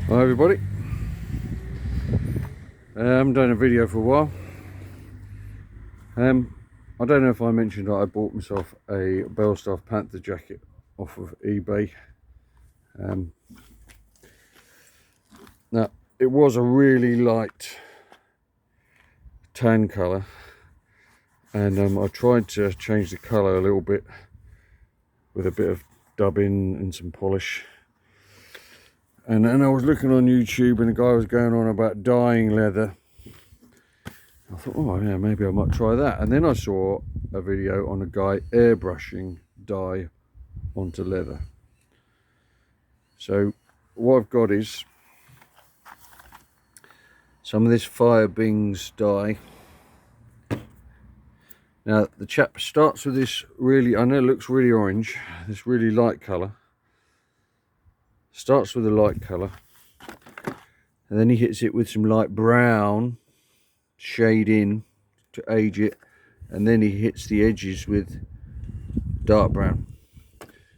Hi everybody, I'm doing a video for a while. I don't know if I mentioned that I bought myself a Belstaff Panther jacket off of eBay. Now it was a really light tan colour, and I tried to change the colour a little bit with a bit of dubbing and some polish. And then I was looking on YouTube and the guy was going on about dyeing leather. I thought, oh yeah, maybe I might try that. And then I saw a video on a guy airbrushing dye onto leather. So what I've got is some of this Fire Bings dye. Now the chap starts with this really, I know it looks really orange, this really light colour. Starts with a light colour, and then he hits it with some light brown shade in to age it, and then he hits the edges with dark brown.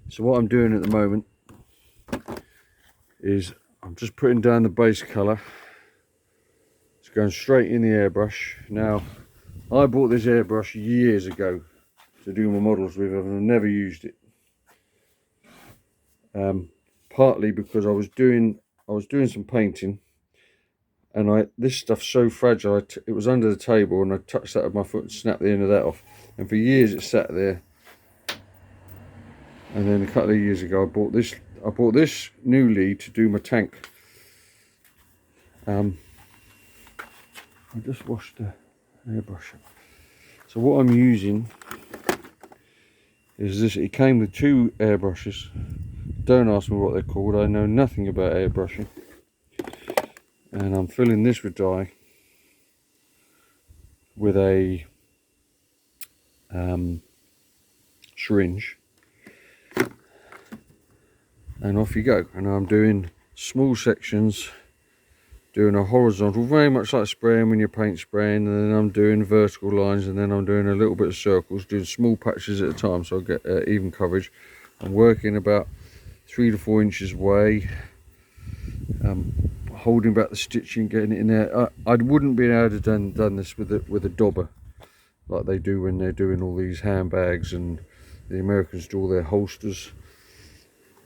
So what I'm doing at the moment is I'm just putting down the base colour. It's going straight in the airbrush. Now I bought this airbrush years ago to do my models with, and I've never used it. Partly because I was doing some painting, and this stuff's so fragile. It was under the table and I touched that with my foot and snapped the end of that off, and for years it sat there. And then a couple of years ago I bought this new lead to do my tank. I just washed the airbrush up. So what I'm using is this. It came with two airbrushes. Don't ask me what they're called, I know nothing about airbrushing. And I'm filling this with dye with a syringe, and off you go. And I'm doing small sections, doing a horizontal, very much like spraying when you're paint spraying, and then I'm doing vertical lines, and then I'm doing a little bit of circles, doing small patches at a time so I get even coverage. I'm working about 3 to 4 inches away, holding back the stitching, getting it in there. I wouldn't be able to done this with a dauber like they do when they're doing all these handbags, and the Americans do all their holsters.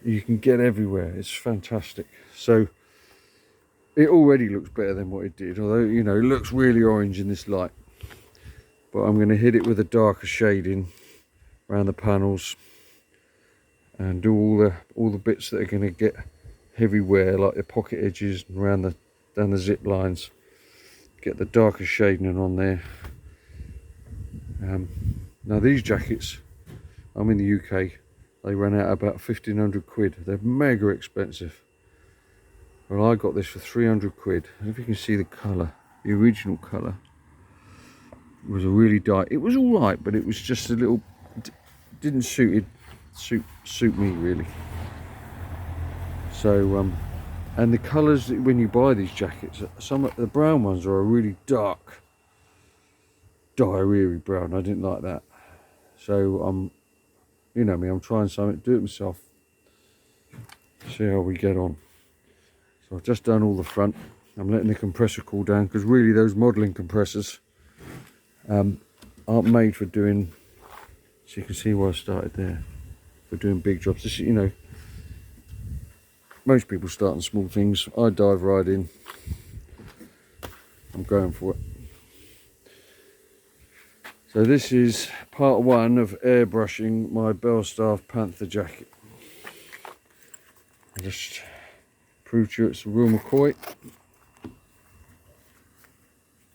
You can get everywhere, it's fantastic. So it already looks better than what it did, although, you know, it looks really orange in this light. But I'm going to hit it with a darker shading around the panels and do all the bits that are going to get heavy wear, like the pocket edges and around down the zip lines. Get the darker shading on there. Now these jackets, I'm in the UK, they run out about 1,500 quid. They're mega expensive. Well, I got this for 300 quid. And if you can see the colour, the original colour was a really dark. It was all right, but it was just a little, didn't suit me really. So and the colours when you buy these jackets, some of the brown ones are a really dark diarrhea brown. I didn't like that. So you know me, I'm trying something, do it myself, see how we get on. So I've just done all the front. I'm letting the compressor cool down, because really those modelling compressors aren't made for doing, so you can see where I started there, for doing big jobs. This, you know, most people start on small things. I dive right in. I'm going for it. So this is part one of airbrushing my Belstaff Panther jacket. I just prove to you it's a real McCoy.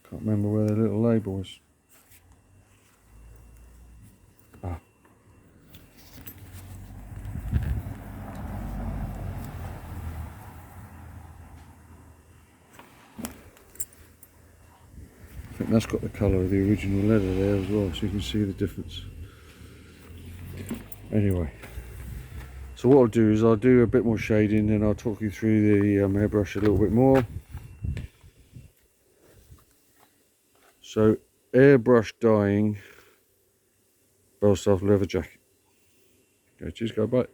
Can't remember where the little label was. Ah. I think that's got the colour of the original leather there as well, so you can see the difference. Anyway, so what I'll do is I'll do a bit more shading, and I'll talk you through the airbrush a little bit more. So, airbrush dyeing Belstaff leather jacket. Okay, cheers, go bye.